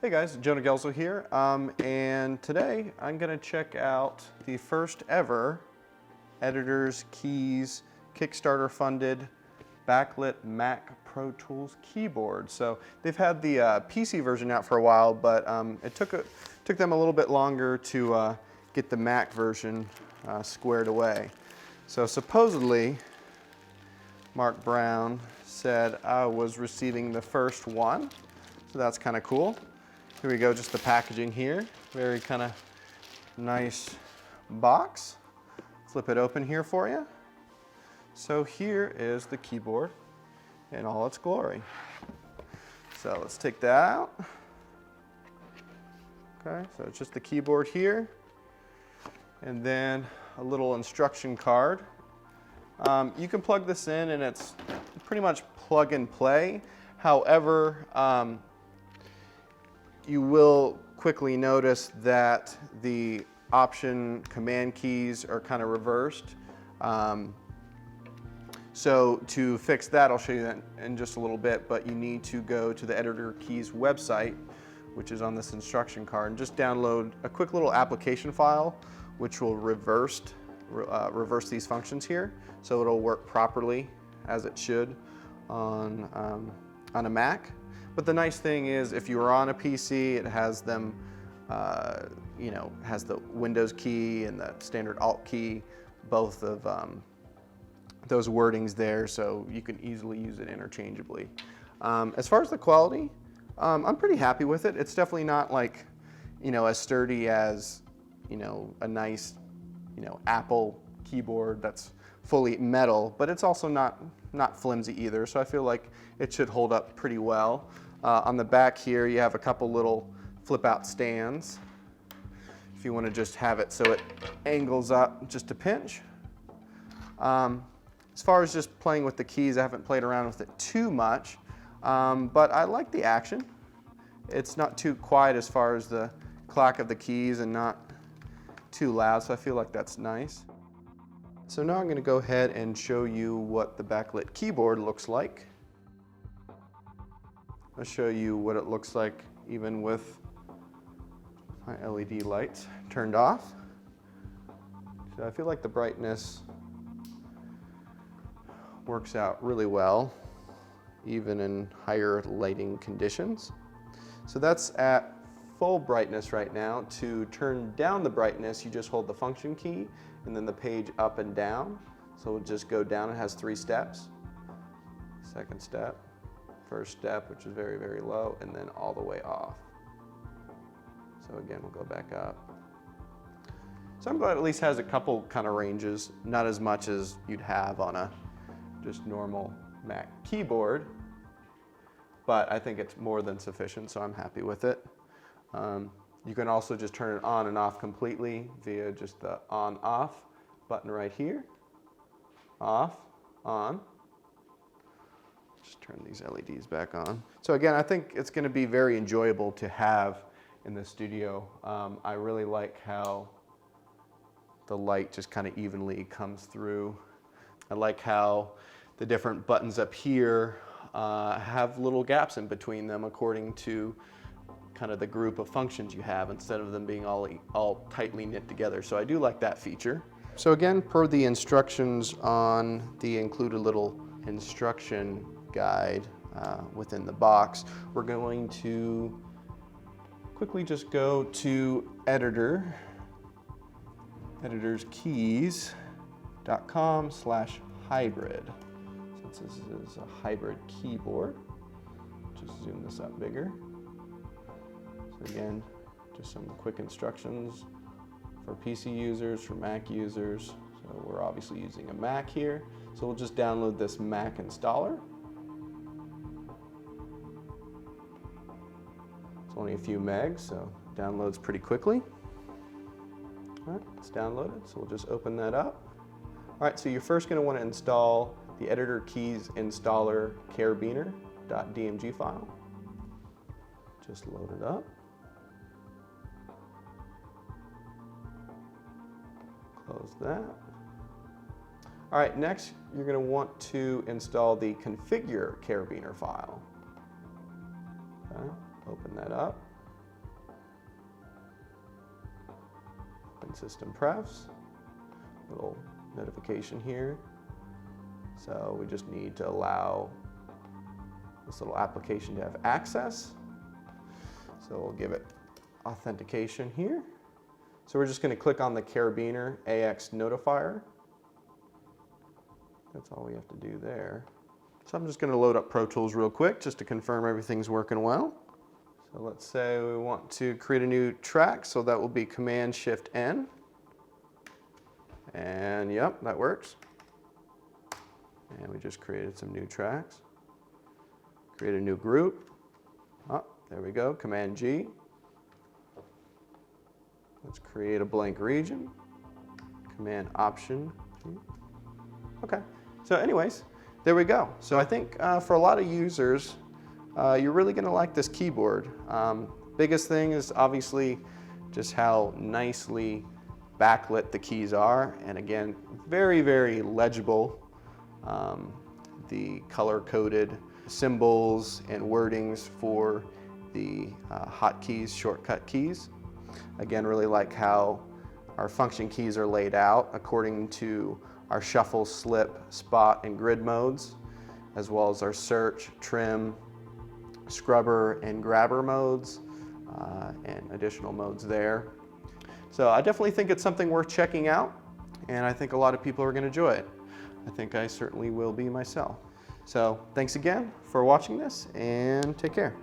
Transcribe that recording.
Hey guys, Jonah Gelso here, and today I'm going to check out the first ever Editor's Keys Kickstarter funded Backlit Mac Pro Tools keyboard. So they've had the PC version out for a while, but it took them a little bit longer to get the Mac version squared away. So supposedly Mark Brown said I was receiving the first one, so that's kind of cool. Here we go, just the packaging here. Very kind of nice box. Flip it open here for you. So here is the keyboard in all its glory. So let's take that out. Okay, so it's just the keyboard here. And then a little instruction card. You can plug this in and it's pretty much plug and play. However, you will quickly notice that the option command keys are kind of reversed. So to fix that, I'll show you that in just a little bit, but you need to go to the Editor Keys website, which is on this instruction card, and just download a quick little application file, which will reverse these functions here, so it'll work properly as it should on a Mac. But the nice thing is, if you are on a PC, it has them, has the Windows key and the standard Alt key, both of those wordings there, so you can easily use it interchangeably. As far as the quality, I'm pretty happy with it. It's definitely not like, as sturdy as, a nice, Apple keyboard that's fully metal, but it's also not flimsy either, so I feel like it should hold up pretty well. On the back here, you have a couple little flip-out stands if you want to just have it so it angles up just a pinch. As far as just playing with the keys, I haven't played around with it too much, but I like the action. It's not too quiet as far as the clack of the keys and not too loud, so I feel like that's nice. So now I'm going to go ahead and show you what the Backlit keyboard looks like. I'll show you what it looks like even with my LED lights turned off. So I feel like the brightness works out really well, even in higher lighting conditions. So that's at full brightness right now. To turn down the brightness, you just hold the function key and then the page up and down. So we'll just go down. It has 3 steps. Second step, first step, which is very, very low, and then all the way off. So again, we'll go back up. So I'm glad it at least has a couple kind of ranges, not as much as you'd have on a just normal Mac keyboard, but I think it's more than sufficient, so I'm happy with it. You can also just turn it on and off completely via just the on-off button right here. Off, on. Just turn these LEDs back on. So again, I think it's going to be very enjoyable to have in the studio. I really like how the light just kind of evenly comes through. I like how the different buttons up here have little gaps in between them according to kind of the group of functions you have, instead of them being all tightly knit together. So I do like that feature. So again, per the instructions on the included little instruction guide within the box, we're going to quickly just go to editorskeys.com/hybrid. Since this is a hybrid keyboard, just zoom this up bigger. So again, just some quick instructions for PC users, for Mac users. So we're obviously using a Mac here. So we'll just download this Mac installer. It's only a few megs, so downloads pretty quickly. All right, it's downloaded, so we'll just open that up. All right, so you're first going to want to install the Editor Keys installer carabiner.dmg file. Just load it up. Close that. All right, next you're going to want to install the configure carabiner file. Okay, open that up. and system prefs. Little notification here. So we just need to allow this little application to have access. So we'll give it authentication here. So we're just going to click on the Carabiner AX notifier. That's all we have to do there. So I'm just going to load up Pro Tools real quick just to confirm everything's working well. So let's say we want to create a new track, so that will be Command-Shift-N. And yep, that works. And we just created some new tracks. Create a new group. Oh, there we go, Command-G. Let's create a blank region. Command-Option-G. Okay, so anyways, there we go. So I think for a lot of users, you're really going to like this keyboard. Biggest thing is obviously just how nicely backlit the keys are, and again, very, very legible. The color-coded symbols and wordings for the hotkeys, shortcut keys. Again, really like how our function keys are laid out according to our shuffle, slip, spot, and grid modes, as well as our search, trim, scrubber, and grabber modes, and additional modes there. So I definitely think it's something worth checking out, and I think a lot of people are going to enjoy it. I think I certainly will be myself. So thanks again for watching this, and take care.